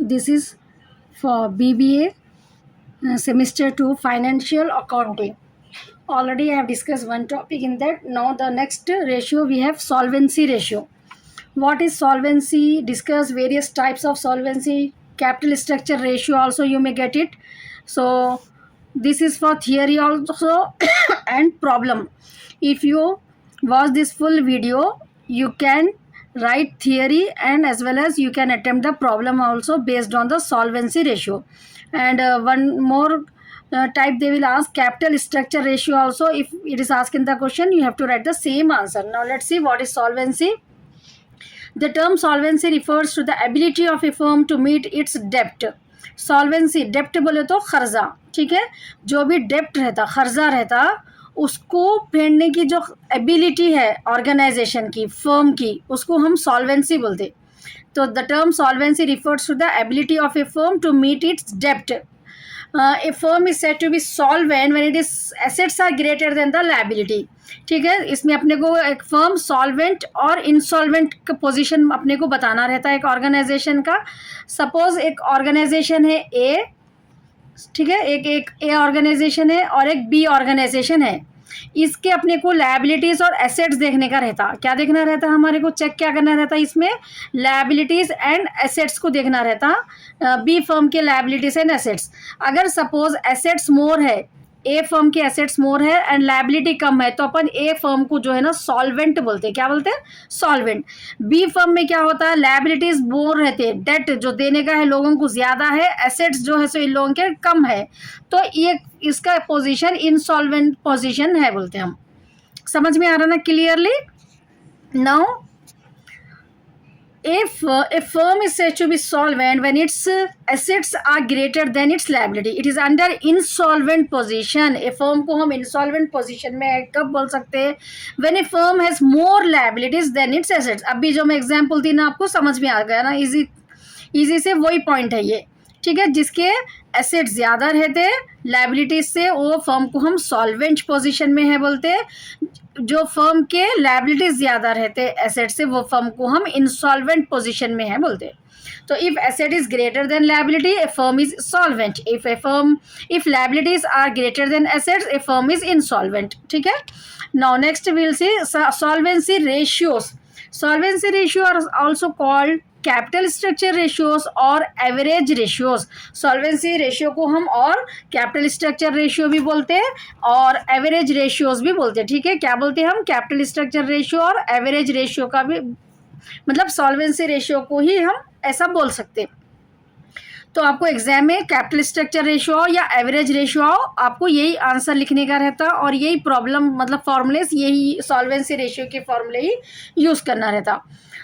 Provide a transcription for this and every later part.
This is for BBA semester 2 financial accounting. Already I have discussed one topic in that. Now the next ratio we have solvency ratio. What is solvency? Discuss various types of solvency. Capital structure ratio also you may get it. So this is for theory also and problem. If you watch this full video, you can write theory and as well as you can attempt the problem also based on the solvency ratio. And one more type they will ask, capital structure ratio also. If it is asked in the question, you have to write the same answer. Now let's see what is solvency. The term solvency refers to the ability of a firm to meet its debt. Solvency, डेप्ट बोले तो खर्जा, ठीक है, जो भी डेप्ट रहता, खर्जा रहता, उसको फेडने की जो एबिलिटी है ऑर्गेनाइजेशन की, फर्म की, उसको हम सॉल्वेंसी बोलते. तो the term solvency refers to the ability of a firm to meet its डेप्ट. A firm is said to be solvent when its assets are greater than the liability. ठीक है, इसमें अपने को एक फर्म सॉल्वेंट और इंसॉल्वेंट का position अपने को बताना रहता है एक ऑर्गेनाइजेशन का. सपोज एक ऑर्गेनाइजेशन है ए, ठीक है, एक ए ऑर्गेनाइजेशन है और एक बी ऑर्गेनाइजेशन है. इसके अपने को लायबिलिटीज़ और एसेट्स देखने का रहता. क्या देखना रहता? हमारे को चेक क्या करना रहता? इसमें लायबिलिटीज़ एंड एसेट्स को देखना रहता, बी फर्म के लायबिलिटीज़ एंड एसेट्स. अगर सपोज एसेट्स मोर है, ए फर्म के एसेट्स मोर है एंड लायबिलिटी कम है, तो अपन ए फर्म को जो है ना सॉल्वेंट बोलते हैं. क्या बोलते हैं? सॉल्वेंट. बी फर्म में क्या होता है? लायबिलिटीज मोर रहते हैं, डेट जो देने का है लोगों को ज़्यादा है, एसेट्स जो है सो इन लोगों के कम है, तो ये इसका पोजीशन इंसॉल्वेंट पोजीशन है बोलते हैं हम. समझ में आ रहा ना clearly? Now if a firm is said to be solvent when its assets are greater than its liability, it is under insolvent position. A firm को हम insolvent position में कब बोल सकते हैं? when a firm has more liabilities than its assets. अभी जो मैं एग्जाम्पल दी ना, आपको समझ में आ गया ना? इजी से वही पॉइंट है ये, ठीक है. जिसके एसेट ज़्यादा रहते हैं लायबिलिटीज से, वो फर्म को हम सॉल्वेंट पोजीशन में है बोलते हैं. जो फर्म के लायबिलिटीज ज़्यादा रहते हैं एसेट से, वो फर्म को हम इंसॉल्वेंट पोजीशन में है बोलते हैं. तो if asset is greater than liability, a firm is solvent. If liabilities are greater than assets, a firm is insolvent. ठीक है. Now next will see solvency ratios. Solvency ratio are also called capital structure ratios और average ratios. Solvency ratio को हम और capital structure ratio भी बोलते हैं और एवरेज रेशियोज भी बोलते हैं. ठीक है. क्या बोलते हैं हम? कैपिटल स्ट्रक्चर रेशियो और एवरेज रेशियो का भी मतलब सॉल्वेंसी रेशियो को ही हम ऐसा बोल सकते हैं. तो आपको एग्जाम में कैपिटल स्ट्रक्चर रेशियो या एवरेज रेशियो आपको यही आंसर लिखने का रहता और यही प्रॉब्लम मतलब फॉर्मूलेस, यही सॉल्वेंसी रेशियो के फॉर्मूले ही यूज़ करना रहता.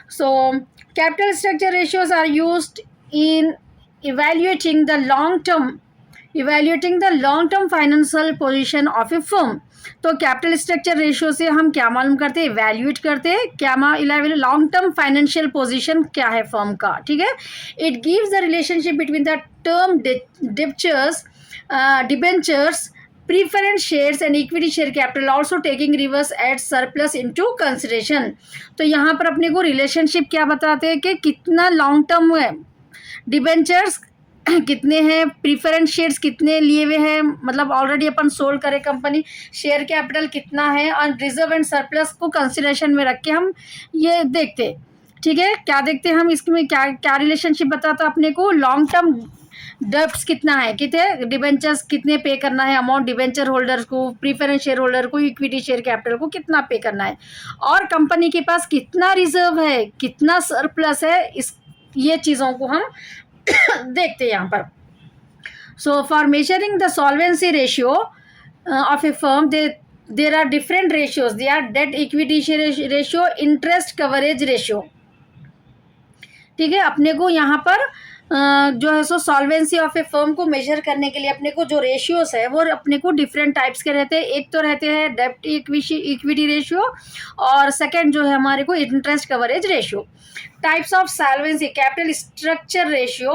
सो capital structure ratios are used in evaluating the long term financial position of a firm. तो कैपिटल स्ट्रक्चर रेशियो से हम क्या मालूम करते हैं? इवैल्यूएट करते हैं क्या लॉन्ग टर्म फाइनेंशियल पोजीशन क्या है फर्म का. ठीक है. It gives the relationship between the term debentures, preference shares and equity share capital also taking reverse at surplus into consideration. तो यहाँ पर अपने को रिलेशनशिप क्या बताते हैं कि कितना लॉन्ग टर्म है, डिबेंचर्स कितने हैं, प्रीफरेंस शेयर्स कितने लिए हुए हैं, मतलब ऑलरेडी अपन सोल्ड करें कंपनी, शेयर कैपिटल कितना है और रिजर्व एंड सरप्लस को कंसिडरेशन में रख के हम ये देखते. ठीक है. क्या देखते हैं हम इसमें? क्या रिलेशनशिप बताता अपने को? लॉन्ग टर्म डेब्ट्स कितना है, कितने डिबेंचर्स कितने पे करना है, अमाउंट डिबेंचर होल्डर्स को, प्रीफरेंस शेयर होल्डर को, इक्विटी शेयर कैपिटल को कितना पे करना है, और कंपनी के पास कितना रिजर्व है, कितना सरप्लस है, इस ये चीज़ों को हम देखते हैं यहाँ पर. So for measuring the solvency ratio of a firm there are different ratios. They are debt equity ratio, interest coverage ratio. ठीक है. अपने को यहाँ पर जो है सो सॉल्वेंसी ऑफ ए फर्म को मेजर करने के लिए अपने को जो रेशियोज है वो अपने को डिफरेंट टाइप्स के रहते हैं. एक तो रहते हैं डेब्ट इक्विटी रेशियो और सेकंड जो है हमारे को interest coverage ratio. Types of solvency. Capital structure ratio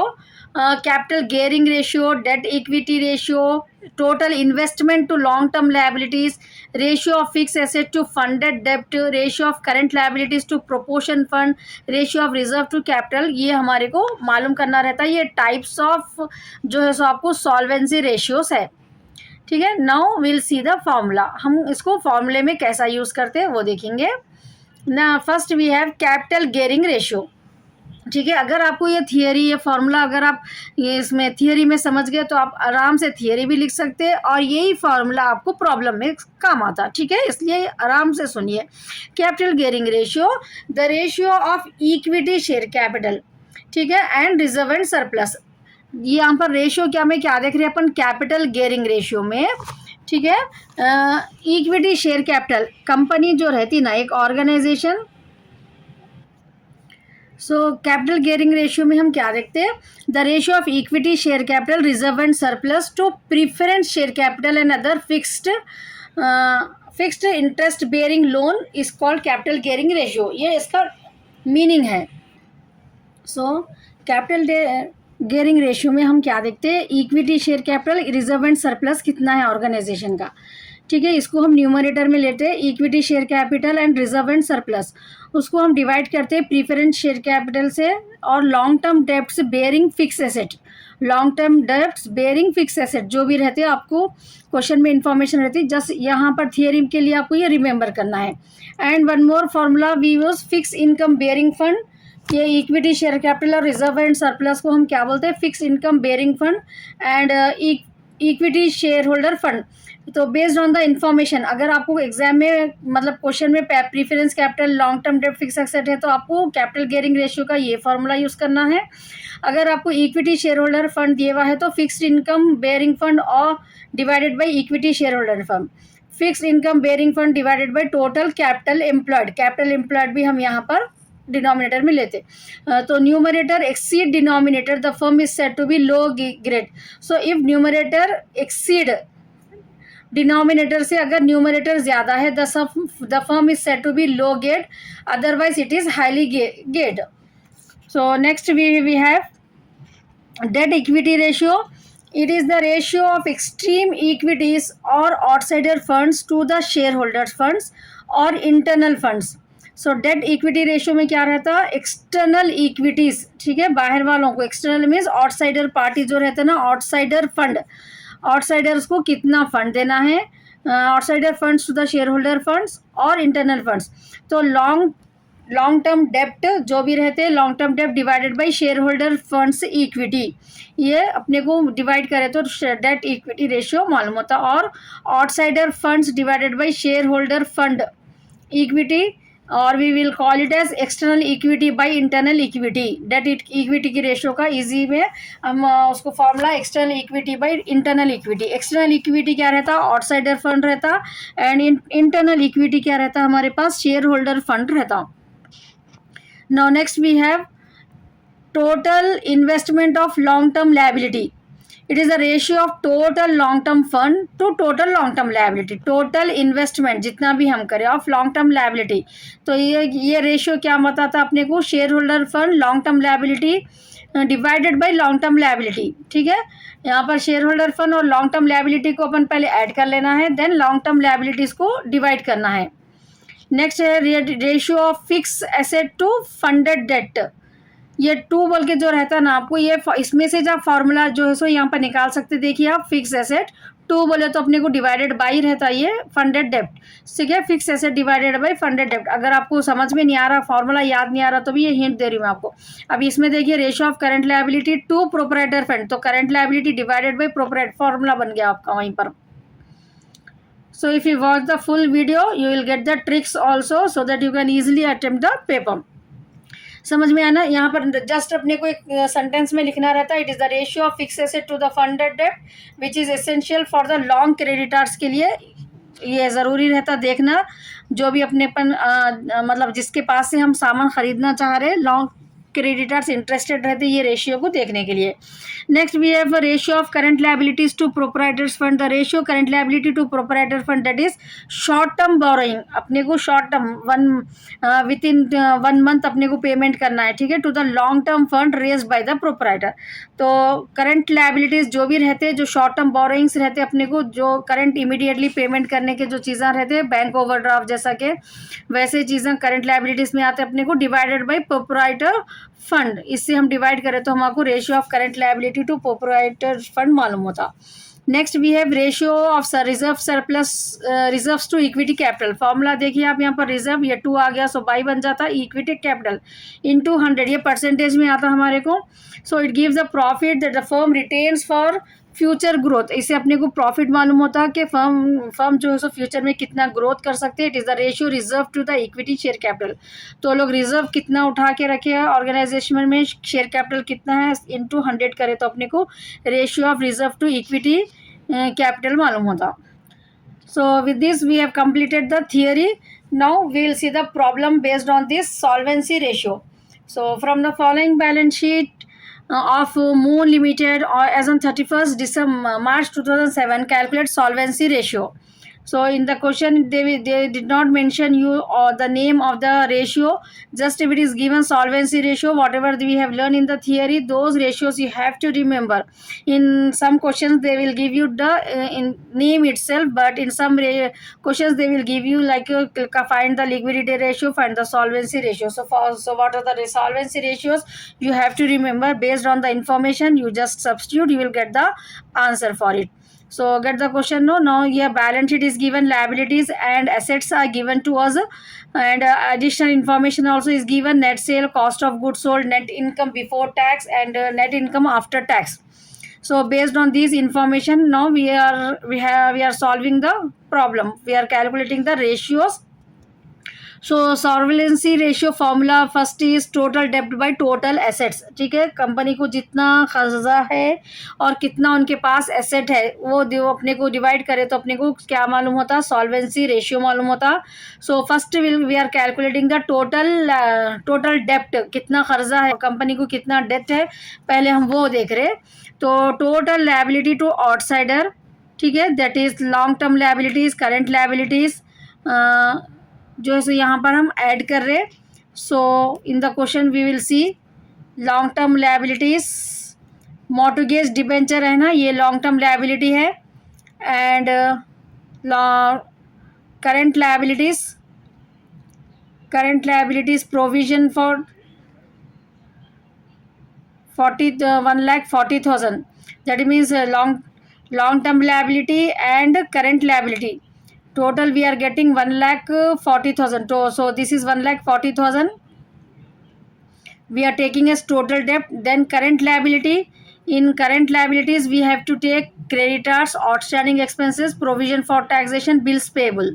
capital gearing ratio, debt equity ratio, total investment to long term liabilities, ratio of fix asset to funded डेप्ट, ratio of current liabilities to proportion fund, ratio of reserve to capital, ये हमारे को मालूम करना रहता है। ये types of जो है सो आपको सॉल्वेंसी रेशियोज है। ठीक है, now will see the formula. हम इसको फॉर्मूले में कैसा यूज़ करते हैं वो देखेंगे ना। First we have capital gearing ratio. ठीक है, अगर आपको ये थियरी, ये फार्मूला अगर आप ये इसमें थियरी में समझ गए तो आप आराम से थियरी भी लिख सकते हैं और यही फार्मूला आपको प्रॉब्लम में काम आता। ठीक है, इसलिए आराम से सुनिए। Capital gearing ratio, the ratio of equity share capital, ठीक है, एंड रिजर्व एंड सरप्लस। ये यहाँ पर रेशियो क्या में क्या देख रहे हैं अपन, कैपिटल गियरिंग रेशियो में। ठीक है, इक्विटी शेयर कैपिटल, कंपनी जो रहती ना एक organisation, so capital gearing ratio में हम क्या देखते हैं, the ratio of equity share capital reserve and surplus to preference share capital and other fixed interest bearing loan is called capital gearing ratio. ये इसका मीनिंग है। सो कैपिटल गियरिंग रेशियो में हम क्या देखते हैं, equity share capital reserve and surplus कितना है ऑर्गेनाइजेशन का। ठीक है, इसको हम न्यूमरेटर में लेते हैं equity share capital and reserve and surplus, उसको हम डिवाइड करते हैं प्रीफरेंस शेयर कैपिटल से और long term debts bearing fix asset. Long term debts bearing fix asset जो भी रहते हैं, आपको क्वेश्चन में इंफॉर्मेशन रहती है, जस्ट यहाँ पर थियरी के लिए आपको ये रिमेंबर करना है। And one more formula we use fix income bearing fund. ये इक्विटी शेयर कैपिटल और रिजर्व एंड सरप्लस को हम क्या बोलते हैं, fix income bearing fund and equity shareholder fund. तो बेस्ड ऑन द इंफॉर्मेशन, अगर आपको एग्जाम में मतलब क्वेश्चन में preference capital long term debt fix asset है तो आपको कैपिटल गियरिंग रेशियो का ये फार्मूला यूज़ करना है। अगर आपको इक्विटी शेयर होल्डर फंड दिया हुआ है तो फिक्स्ड इनकम बेयरिंग फंड और divided by equity shareholder fund, fixed income bearing fund divided by total capital employed. Capital employed भी हम यहाँ पर डिनोमिनेटर में लेते। तो numerator exceed denominator, the firm is said to be low grade. So if numerator exceed denominator से, अगर numerator ज़्यादा है the firm is said to be low grade, otherwise it is highly grade. So next we have debt equity ratio. It is the ratio of extreme equities or outsider funds to the shareholders funds or internal funds. So debt equity ratio में क्या रहता है, external equities. ठीक है, बाहर वालों को, external means outsider party जो रहता है ना, आउटसाइडर फंड, आउटसाइडर्स को कितना फंड देना है, outsider funds to the shareholder funds और इंटरनल फंड्स। तो लॉन्ग टर्म डेप्ट जो भी रहते हैं, लॉन्ग टर्म डेप्ट divided by shareholder funds equity, ये अपने को डिवाइड करें तो डेट इक्विटी रेशियो मालूम होता है। और outsider funds divided by shareholder fund equity, और we will call it as external equity by internal equity. Debt equity की रेशियो का इजी में हम उसको formula external equity by internal equity. External equity क्या रहता, आउटसाइडर फंड रहता, and internal equity क्या रहता, हमारे पास शेयर होल्डर फंड रहता। Now next we have total investment of long term liability. It is the ratio of total long term fund to total long term liability. Total investment जितना भी हम करें of long term liability, तो ये ratio क्या बताता अपने को, shareholder fund long term liability divided by long term liability. ठीक है, यहाँ पर शेयर होल्डर फंड और लॉन्ग टर्म लायबिलिटी को अपन पहले ऐड कर लेना है, देन लॉन्ग टर्म लायबिलिटीज को डिवाइड करना है। नेक्स्ट है ratio of fix asset to funded debt. ये टू बोल के जो रहता है ना, आपको ये इसमें से जब फार्मूला जो है सो यहाँ पर निकाल सकते, देखिए आप, फिक्स एसेट टू बोले तो अपने को डिवाइडेड बाई रहता है ये फंडेड डेप्ट। ठीक है, fix asset divided by funded डेप्ट। अगर आपको समझ में नहीं आ रहा, फार्मूला याद नहीं आ रहा, तो भी ये हिंट दे रही हूँ मैं आपको। अब इसमें देखिए ratio of current liability to proprietor fund, तो current liability divided by proprietor, formula बन गया आपका वहीं पर। So if you watch the full video, you will get the tricks also, so that you can easily attempt the paper. समझ में आना, यहाँ पर जस्ट अपने को एक सेंटेंस में लिखना रहता है, it is the ratio of fix asset to the funded debt which is essential for the long creditors के लिए। ये ज़रूरी रहता देखना, जो भी अपने मतलब जिसके पास से हम सामान ख़रीदना चाह रहे हैं, लॉन्ग क्रेडिटर्स इंटरेस्टेड रहते हैं ये रेशियो को देखने के लिए. Next we have a ratio of current liabilities to proprietors fund. The ratio current liability to proprietor fund that is short term borrowing. अपने को short term within 1 month अपने को पेमेंट करना है, ठीक है, to the long term fund raised by the proprietor. तो current liabilities जो भी रहते हैं, जो शॉर्ट टर्म बोरोइंग्स रहते हैं अपने को, जो करंट इमीडिएटली पेमेंट करने के जो चीज़ें रहते हैं, बैंक ओवरड्राफ्ट जैसा के वैसे चीज़ें करंट लायबिलिटीज में आते हैं अपने को, डिवाइडेड बाय प्रोप्राइटर फंड. इससे हम डिवाइड करें तो हमको ratio of current liability to proprietor fund मालूम होता. Next we have ratio of reserve surplus reserves to equity capital. Formula देखिए आप यहाँ पर, रिजर्व ये 2 आ गया, सो बाई बन जाता. इक्विटी कैपिटल इनटू 100, ये परसेंटेज में आता हमारे को. So it gives the profit that the firm retains for future growth. इससे अपने को प्रॉफिट मालूम होता है कि फर्म जो है सो फ्यूचर में कितना ग्रोथ कर सकते हैं. It is the ratio reserve to the equity share capital. तो लोग रिजर्व कितना उठा के रखे हैं ऑर्गेनाइजेशन में, शेयर कैपिटल कितना है, इनटू 100 करे तो अपने को ratio of reserve to equity capital मालूम होता. So with this we have completed the theory. Now we will see the problem based on this solvency ratio. So from the following balance sheet of Moon Limited or as on 31st December March 2007, calculate solvency ratio. So in the question they did not mention you or the name of the ratio, just if it is given solvency ratio, whatever we have learned in the theory, those ratios you have to remember. In some questions they will give you the in name itself, but in some questions they will give you like find the liquidity ratio, find the solvency ratio. So what are the solvency ratios you have to remember. Based on the information you just substitute, you will get the answer for it. So get the question. Now here balance sheet is given, liabilities and assets are given to us, and additional information also is given: net sale, cost of goods sold, net income before tax, and net income after tax. So based on these information, now we are solving the problem. We are calculating the ratios. So solvency ratio formula first is total डेब्ट by total assets. ठीक है, company को जितना कर्जा है और कितना उनके पास एसेट है वो अपने को डिवाइड करे तो अपने को क्या मालूम होता, सॉल्वेंसी रेशियो मालूम होता. So first we are calculating the total डेब्ट, कितना कर्जा है कंपनी को, कितना डेट है, पहले हम वो देख रहे. तो टोटल लायबिलिटी टू आउटसाइडर, ठीक है, that is long term liabilities, current liabilities जो है सो यहाँ पर हम ऐड कर रहे. So in the question we will see long term liabilities, mortgage debenture है ना, ये लॉन्ग टर्म लायबिलिटी है. And current liabilities provision for 1,40,000, that means long term liability and current liability. Total we are getting 1,40,000. So this is 1,40,000. We are taking as total debt. Then current liability. In current liabilities we have to take creditors, outstanding expenses, provision for taxation, bills payable.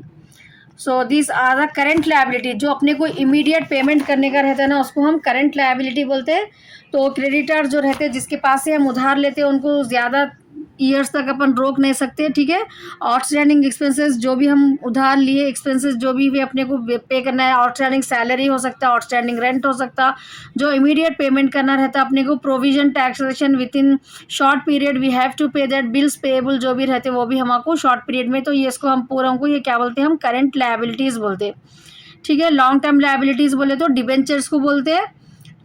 So these are the current liability. जो अपने को immediate payment करने का रहता है ना, उसको हम current liability बोलते हैं. तो क्रेडिटर जो रहते हैं जिसके पास से हम उधार लेते हैं उनको ज़्यादा ईयर्स तक अपन रोक नहीं सकते. ठीक है, आउटस्टैंडिंग एक्सपेंसेस जो भी हम उधार लिए, एक्सपेंसेस जो भी अपने को पे करना है, आउटस्टैंडिंग सैलरी हो सकता है, आउटस्टैंडिंग रेंट हो सकता, जो इमीडिएट पेमेंट करना रहता है अपने को, provision taxation within short period we have to pay that, bills payable जो भी रहते वो भी हमको शॉर्ट पीरियड में. तो ये इसको हम पूरा हमको ये क्या बोलते हैं, हम करंट लायबिलिटीज़ बोलते हैं. ठीक है, लॉन्ग टर्म लायबिलिटीज़ बोले तो डिबेंचर्स को बोलते हैं.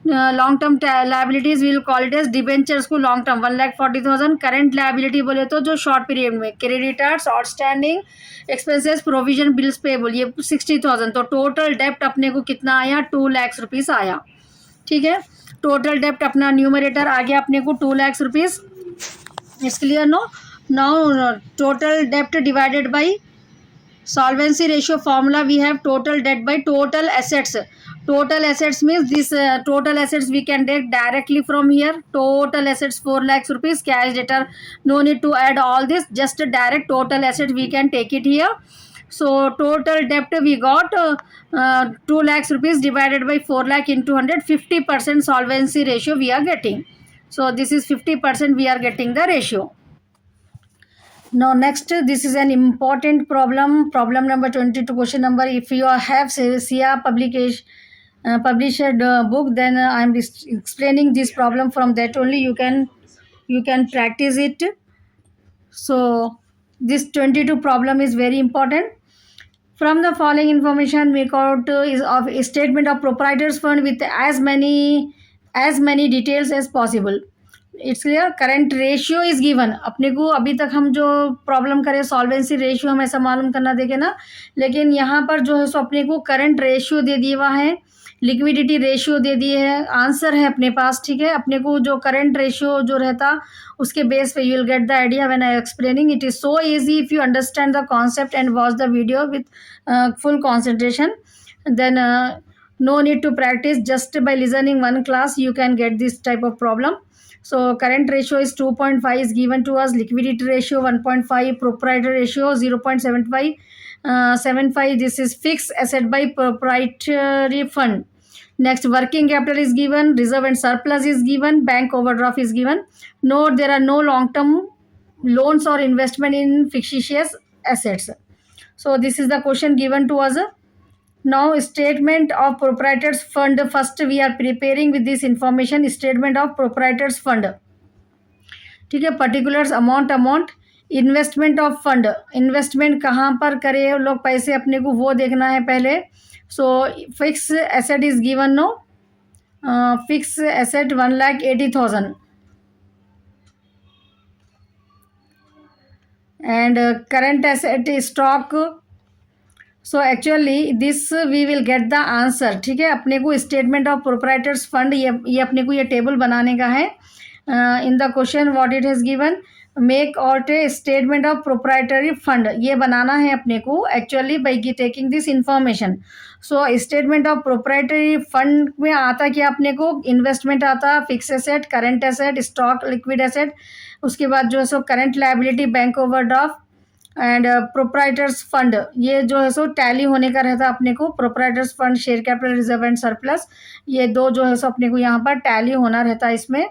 Long term liabilities will call it as debentures को लॉन्ग टर्म 1,40,000. करंट लायबिलिटी बोले तो जो शॉर्ट पीरियड में, creditors, outstanding expenses, provision, bills payable, ये 60,000. तो टोटल डेप्ट अपने को कितना आया, 2 लाख रुपीज़ आया. ठीक है, टोटल डेप्ट अपना न्यूमरेटर आ गया अपने को 2 lakh rupees. It's clear no. Now total डेप्ट divided by solvency ratio formula, we have total debt by total assets. Total assets means this total assets we can take directly from here. Total assets 4 lakhs rupees, cash debtor no need to add all this, just direct total assets we can take it here. So total debt we got 2 lakhs rupees divided by 4 lakh into 100, 50% solvency ratio we are getting. So this is 50% we are getting the ratio. Now next, this is an important problem number 22, question number. If you have SIA publication published book, then I'm explaining this problem from that only. You can practice it. So this 22 problem is very important. From the following information, make out is of a statement of proprietors fund with as many details as possible. It's clear. Current ratio is given. अपने को अभी तक हम जो problem करें solvency ratio हम ऐसा मालूम करना देखे ना, लेकिन यहाँ पर जो है सो अपने को करंट रेशियो दे दिया हुआ है, लिक्विडिटी रेशियो दे दिए है, आंसर है अपने पास. ठीक है, अपने को जो करंट रेशियो जो रहता उसके बेस पे you will get the idea when I explaining. It is so easy if you understand the concept and watch the video with full concentration. Then no need to practice, just by listening one class you can get this type of problem. So current ratio is 2.5 is given to us, liquidity ratio 1.5, proprietary ratio 0.75, 75. This is fixed asset by proprietary fund. Next, working capital is given, reserve and surplus is given, bank overdraft is given. Note there are no long term loans or investment in fictitious assets. So this is the question given to us. Now statement of proprietors fund. First we are preparing with this information statement of proprietors fund. ठीक है, particulars amount investment of fund, investment कहाँ पर करे लोग पैसे अपने को वो देखना है पहले. So fix asset is given. No fix asset 1,80,000 and current asset stock. So actually this we will get the answer. ठीक है, अपने को स्टेटमेंट ऑफ प्रोप्राइटर्स फंड ये अपने को ये टेबल बनाने का है. इन the question what it has given, make out A statement of proprietary fund, ये बनाना है अपने को actually by taking this information. So statement of proprietary fund में आता क्या अपने को, इन्वेस्टमेंट आता, fix asset, current asset, stock, liquid asset, उसके बाद जो है so current liability, bank overdraft and proprietors fund. ये जो है सो टैली होने का रहता है अपने को. Proprietors fund, share capital, reserve and surplus, ये दो जो है सो अपने को यहाँ पर टैली होना रहता है. इसमें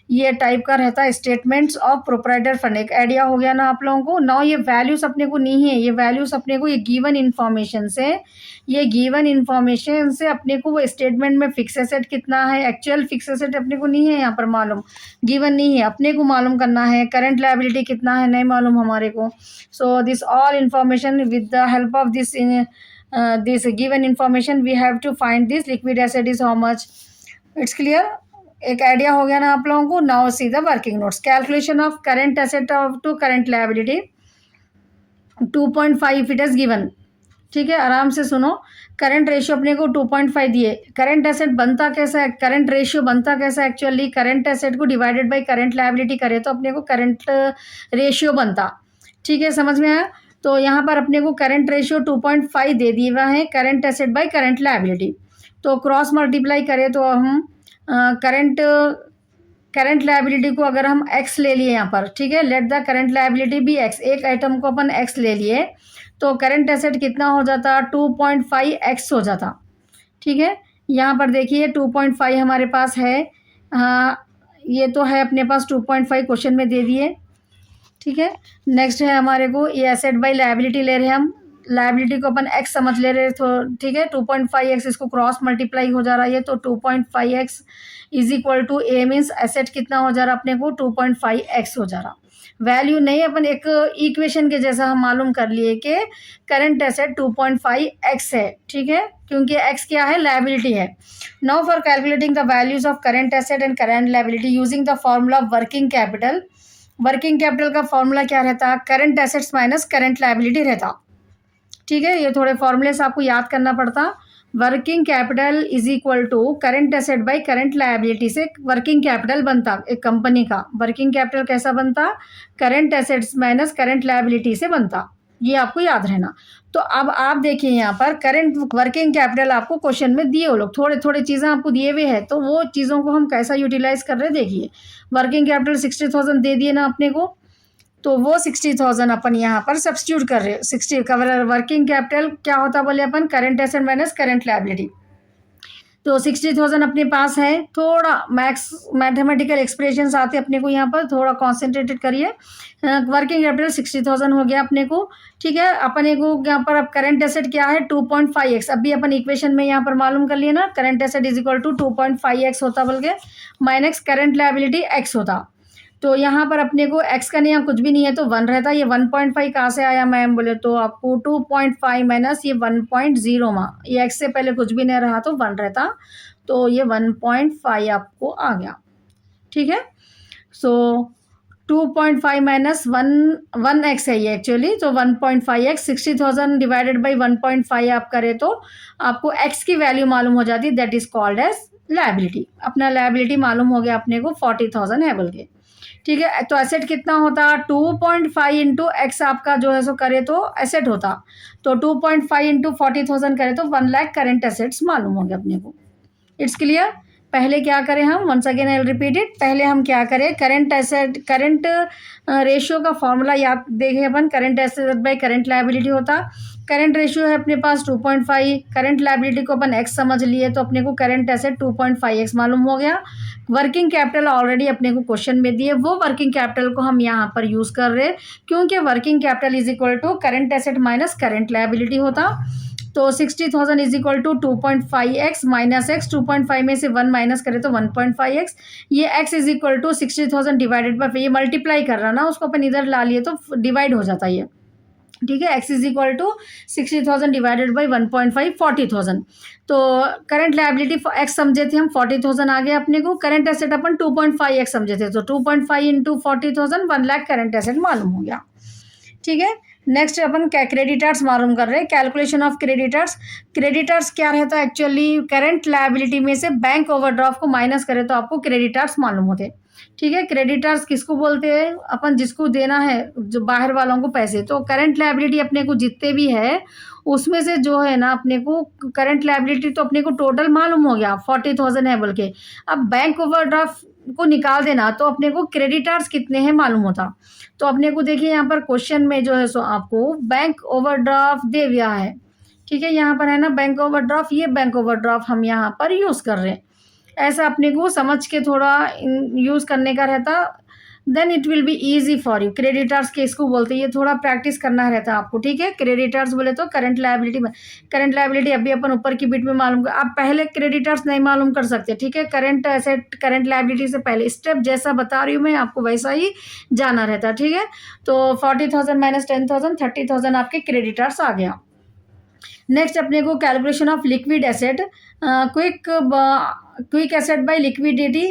ये टाइप का रहता है स्टेटमेंट्स ऑफ प्रोप्राइटर फंड. एक आइडिया हो गया ना आप लोगों को. नाउ ये वैल्यूज अपने को नहीं है, ये वैल्यूज अपने को ये गिवन इन्फॉर्मेशन से अपने को वो स्टेटमेंट में फिक्स एसेट कितना है, एक्चुअल फिक्स एसेट अपने को नहीं है यहाँ पर मालूम, गिवन नहीं है, अपने को मालूम करना है. करंट लायबिलिटी कितना है नहीं मालूम हमारे को. So this all information with the help of this given information we have to find this liquid asset is how much. It's clear. एक आइडिया हो गया ना आप लोगों को. Now see the working notes. Calculation of current asset of to current liability 2.5 it is given. ठीक है, आराम से सुनो. करंट रेशियो अपने को 2.5 दिए. करंट एसेट बनता कैसा है, करंट रेशियो बनता कैसा है, एक्चुअली करंट एसेट को डिवाइडेड बाय करंट लायबिलिटी करे तो अपने को करंट रेशियो बनता. ठीक है, समझ में आया. तो यहाँ पर अपने को करंट रेशियो 2.5 दे दिया हुआ है current asset by current liability. तो क्रॉस मल्टीप्लाई करें तो हम करंट लायबिलिटी को अगर हम x ले लिए यहाँ पर, ठीक है, let the current liability be x, एक आइटम को अपन x ले लिए तो करंट एसेट कितना हो जाता, 2.5x हो जाता. ठीक है, यहाँ पर देखिए 2.5 हमारे पास है. हाँ, ये तो है अपने पास 2.5 क्वेश्चन में दे दिए. ठीक है, नेक्स्ट है हमारे को ये एसेट बाय लायबिलिटी ले रहे हैं हम, लायबिलिटी को अपन x समझ ले रहे तो ठीक है 2.5x, इसको क्रॉस मल्टीप्लाई हो जा रहा है तो 2.5x is equal to a means asset कितना हो जा रहा अपने को 2.5x हो जा रहा. वैल्यू नहीं, अपन एक इक्वेशन के जैसा हम मालूम कर लिए कि करंट एसेट 2.5x है. ठीक है, क्योंकि x क्या है, लायबिलिटी है. Now for calculating the values of current asset and current liability using the formula of working capital. Working capital का फॉर्मूला क्या रहता, current assets minus current liability रहता. ठीक है, ये थोड़े फॉर्मूले से आपको याद करना पड़ता. Working capital is equal to current asset by current liability से वर्किंग कैपिटल बनता एक कंपनी का. वर्किंग कैपिटल कैसा बनता, current assets minus current liability से बनता. ये आपको याद रहना. तो अब आप देखिए यहाँ पर करंट वर्किंग कैपिटल आपको क्वेश्चन में दिए, वो लोग थोड़े थोड़े चीज़ें आपको दिए हुए हैं, तो वो चीज़ों को हम कैसा यूटिलाइज कर रहे हैं देखिए. वर्किंग कैपिटल 60,000 दे दिए ना अपने को, तो वो 60,000 अपन यहाँ पर सब्स्टिट्यूट कर रहे हैं. 60 का वर्किंग कैपिटल क्या होता बोले अपन, current asset minus current liability. तो 60,000 अपने पास है। थोड़ा मैथमेटिकल एक्सप्रेशंस आते अपने को यहाँ पर, थोड़ा कॉन्सेंट्रेटेड करिए। वर्किंग कैपिटल 60,000 हो गया अपने को, ठीक है। अपने को यहाँ पर अब करंट एसेट क्या है 2.5x, अभी अपन इक्वेशन में यहाँ पर मालूम कर लिए ना, current asset is equal to 2.5x होता, बल्कि माइनस करंट लायबिलिटी x होता। तो यहाँ पर अपने को x का नहीं, यहाँ कुछ भी नहीं है तो 1 रहता। ये 1.5 कहाँ से आया मैम बोले तो आपको 2.5 माइनस ये 1.0 में, ये x से पहले कुछ भी नहीं रहा तो 1 रहता, तो ये 1.5 आपको आ गया, ठीक है। सो 2.5 माइनस 1x है ये एक्चुअली, तो 1.5x 60,000 डिवाइडेड बाई 1.5 आप करें तो आपको x की वैल्यू मालूम हो जाती है, that is called as liability. अपना लायबिलिटी मालूम हो गया अपने को 40,000 है बोल के, ठीक है। तो एसेट कितना होता 2.5 इंटू एक्स आपका जो है सो करे तो एसेट होता, तो 2.5 इंटू 40,000 करे तो 1 लाख करेंट एसेट्स मालूम हो गया अपने को। It's clear. पहले क्या करें हम, once again I will repeat it, पहले हम क्या करें, करंट एसेट करंट रेशियो का फॉर्मूला याद देखें अपन, current asset by current liability होता। करंट रेशियो है अपने पास 2.5, करंट लायबिलिटी को अपन x समझ लिए तो अपने को करंट एसेट 2.5x मालूम हो गया। वर्किंग कैपिटल ऑलरेडी अपने को क्वेश्चन में दिए, वो वर्किंग कैपिटल को हम यहाँ पर यूज़ कर रहे हैं, क्योंकि working capital is equal to current asset minus current liability होता। तो 60,000 is equal to 2.5x minus x, 2.5 में से 1 माइनस करें तो 1.5x, ये x is equal to 60,000 divided by, ये मल्टीप्लाई कर रहा ना, उसको अपन इधर ला लिए तो डिवाइड हो जाता है ये, ठीक है। x is equal to 60,000 divided by 1.5 40,000। तो करंट लायबिलिटी x समझे थे हम 40,000 आ गया अपने को, करंट एसेट अपन 2.5x समझे थे, तो 2.5 इंटू 40,000 1 लाख करंट एसेट मालूम हो गया, ठीक है। नेक्स्ट अपन क्या क्रेडिटर्स मालूम कर रहे हैं, कैलकुलेशन ऑफ क्रेडिटर्स। क्रेडिटर्स क्या रहता है एक्चुअली, करंट लायबिलिटी में से बैंक ओवरड्राफ्ट को माइनस करें तो आपको क्रेडिटर्स मालूम होते, ठीक है। क्रेडिटर्स किसको बोलते हैं, अपन जिसको देना है जो बाहर वालों को पैसे, तो करंट लायबिलिटी अपने को जितने भी है उसमें से जो है ना अपने को करंट लायबिलिटी तो अपने को टोटल मालूम हो गया 40,000 है बोल के। अब बैंक ओवरड्राफ्ट को निकाल देना तो अपने को क्रेडिटर्स कितने हैं मालूम होता। तो अपने को देखिए यहाँ पर क्वेश्चन में जो है सो आपको बैंक ओवरड्राफ्ट दे दिया है, ठीक है। यहाँ पर है ना बैंक ओवरड्राफ्ट, ये बैंक ओवरड्राफ्ट हम यहाँ पर यूज़ कर रहे हैं। ऐसा अपने को समझ के थोड़ा यूज़ करने का रहता, then it will be easy for you. Creditors के इसको बोलते हैं, ये थोड़ा प्रैक्टिस करना रहता है आपको, ठीक है। क्रेडिटर्स बोले तो करंट लायबिलिटी में, करंट लायबिलिटी अभी अपन ऊपर की बिट में मालूम कर, आप पहले क्रेडिटर्स नहीं मालूम कर सकते, ठीक है। करंट एसेट करंट लायबिलिटी से पहले स्टेप जैसा बता रही हूँ मैं आपको वैसा ही जाना रहता है, ठीक है। तो 40,000 माइनस 10,000 30,000 आपके क्रेडिटर्स आ गया। नेक्स्ट अपने को calculation of liquid asset, quick asset by liquidity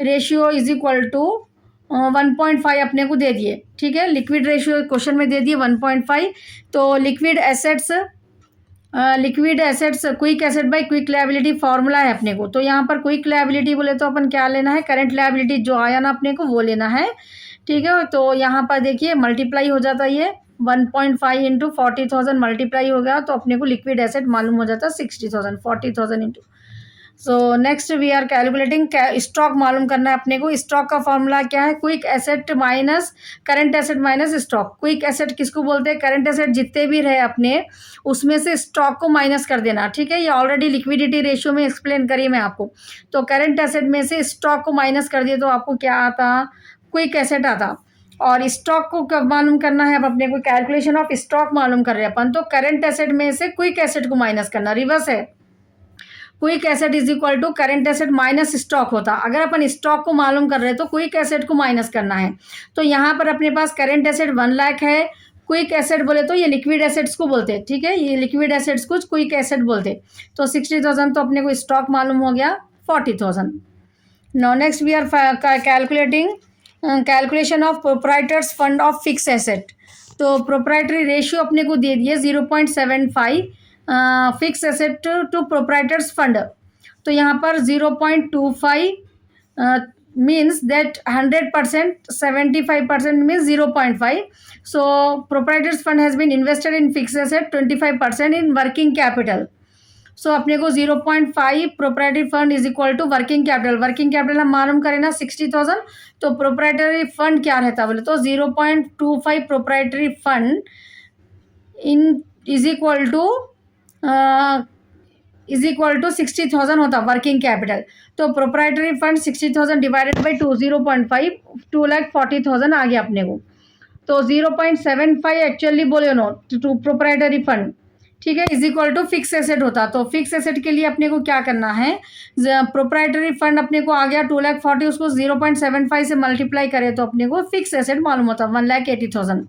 ratio is equal to 1.5 अपने को दे दिए, ठीक है। लिक्विड रेशियो क्वेश्चन में दे दिए 1.5, तो liquid assets quick asset by quick liability formula है अपने को। तो यहाँ पर क्विक लायबिलिटी बोले तो अपन क्या लेना है, करंट लायबिलिटी जो आया ना अपने को वो लेना है, ठीक है। तो यहाँ पर देखिए मल्टीप्लाई हो जाता है, ये 1.5 इंटू 40,000 मल्टीप्लाई हो गया तो अपने को लिक्विड एसेट मालूम हो जाता 60,000, 40,000 into. So next we are calculating stock मालूम करना है अपने को। स्टॉक का फॉर्मूला क्या है, quick asset minus current asset minus stock. Quick asset किसको बोलते हैं, करंट एसेट जितने भी रहे अपने उसमें से स्टॉक को माइनस कर देना, ठीक है। ये ऑलरेडी लिक्विडिटी रेशियो में एक्सप्लेन करी मैं आपको। तो करंट एसेट में से स्टॉक को माइनस कर दिए तो आपको क्या आता, क्विक एसेट आता। और स्टॉक को कब मालूम करना है, अब अपने को कैलकुलेशन ऑफ स्टॉक मालूम कर रहे हैं अपन, तो करंट एसेट में से क्विक एसेट को माइनस करना, रिवर्स है। Quick asset is equal to current asset minus stock होता। अगर अपन स्टॉक को मालूम कर रहे हैं तो क्विक एसेट को माइनस करना है। तो यहाँ पर अपने पास करंट एसेट 1 लाख है, क्विक एसेट बोले तो ये लिक्विड एसेट्स को बोलते हैं, ठीक है। ये लिक्विड एसेट्स को क्विक एसेट बोलते। तो 60,000 तो अपने को स्टॉक मालूम हो गया 40,000। Now next we are calculating calculation of proprietor's fund of fix asset. तो प्रोप्राइटरी रेशियो अपने को दे दिए 0.75 fix asset to proprietors fund. तो यहाँ पर 0.25 means that 100%, 75% means 0.5। So proprietor's fund has been invested in fix asset, 25% in working capital. So अपने को 0.5 proprietary fund is equal to working capital. Working capital हम मालूम करें ना 60,000, तो प्रोप्राइटरी फंड क्या रहता बोले तो 0.25 proprietary fund in is equal to is equal to 60,000 होता वर्किंग कैपिटल। तो प्रोप्राइटरी फंड 60,000 डिवाइडेड बाई 2 0.5 2,40,000 आ गया अपने को। तो 0.75 एक्चुअली बोले नो टू प्रोप्राइटरी फंड, ठीक है, is equal to fix asset होता। तो फिक्स एसेट के लिए अपने को क्या करना है, प्रोप्राइटरी फंड अपने को आ गया 2,40,000, उसको 0.75 से मल्टीप्लाई करें तो अपने को फिक्स एसेट मालूम होता 1,80,000।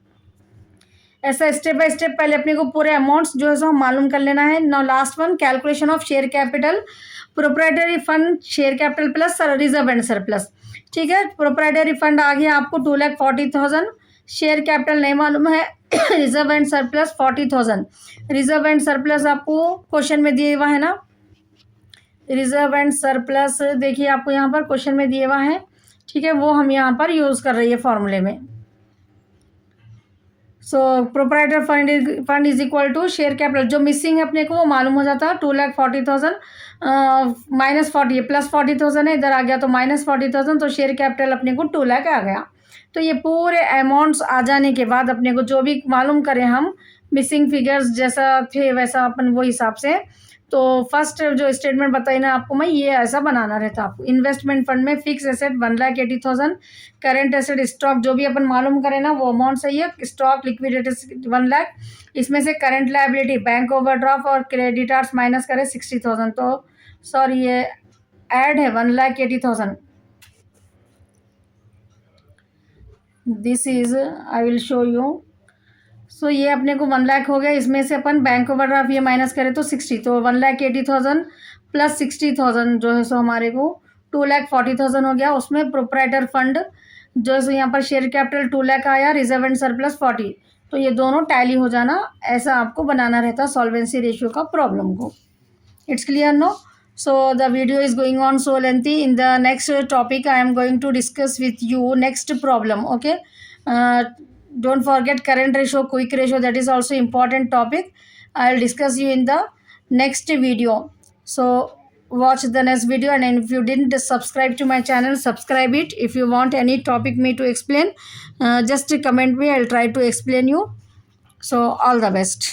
ऐसा स्टेप बाय स्टेप पहले अपने को पूरे अमाउंट्स जो है सो हम मालूम कर लेना है। Now last one, calculation of share capital. Proprietary fund share capital plus reserve and surplus, ठीक है। प्रोप्राइटरी फंड आ गया आपको 2,40,000, शेयर कैपिटल नहीं मालूम है, reserve and surplus 40,000। Reserve and surplus आपको क्वेश्चन में दिए हुआ है ना, रिजर्व एंड सरप्लस देखिए आपको यहाँ पर क्वेश्चन में दिए हुआ है, ठीक है, वो हम यहाँ पर यूज़ कर रही है फॉर्मूले में। So proprietor fund is equal to share capital, जो मिसिंग है अपने को वो मालूम हो जाता है 2,40,000 माइनस 40 प्लस 40,000 है, इधर आ गया तो माइनस 40,000, तो शेयर कैपिटल अपने को 2 लाख आ गया। तो ये पूरे अमाउंट्स आ जाने के बाद अपने को जो भी मालूम करें हम, मिसिंग फिगर्स जैसा थे वैसा अपन वो हिसाब से, तो फर्स्ट जो स्टेटमेंट बताई ना आपको मैं, ये ऐसा बनाना रहता आपको। इन्वेस्टमेंट फंड में fix asset 1,80,000, current asset stock जो भी अपन मालूम करें ना वो अमाउंट सही है, स्टॉक लिक्विडिटी 1 लाख, इसमें से करंट लायबिलिटी बैंक ओवरड्राफ्ट और क्रेडिटर्स माइनस करें 60,000, तो सॉरी ये ऐड है 1,80,000। This is I will show you. So ये अपने को 1 लाख हो गया, इसमें से अपन बैंक ओवरड्राफ्ट ये माइनस करें तो 60, तो 1,80,000 प्लस 60,000 जो है सो हमारे को 2,40,000 हो गया। उसमें प्रोप्राइटर फंड जो है सो यहाँ पर शेयर कैपिटल 2 लाख आया, रिजर्व एंड सरप्लस 40, तो ये दोनों टैली हो जाना, ऐसा आपको बनाना रहता सॉल्वेंसी रेशियो का प्रॉब्लम को। It's clear no? So the video is going on so lengthy. In the next topic, I am going to discuss with you next problem. Okay. Uh, don't forget current ratio, quick ratio. That is also important topic. I'll discuss you in the next video. So watch the next video, and if you didn't subscribe to my channel, subscribe it. If you want any topic me to explain, just comment me. I'll try to explain you. So all the best.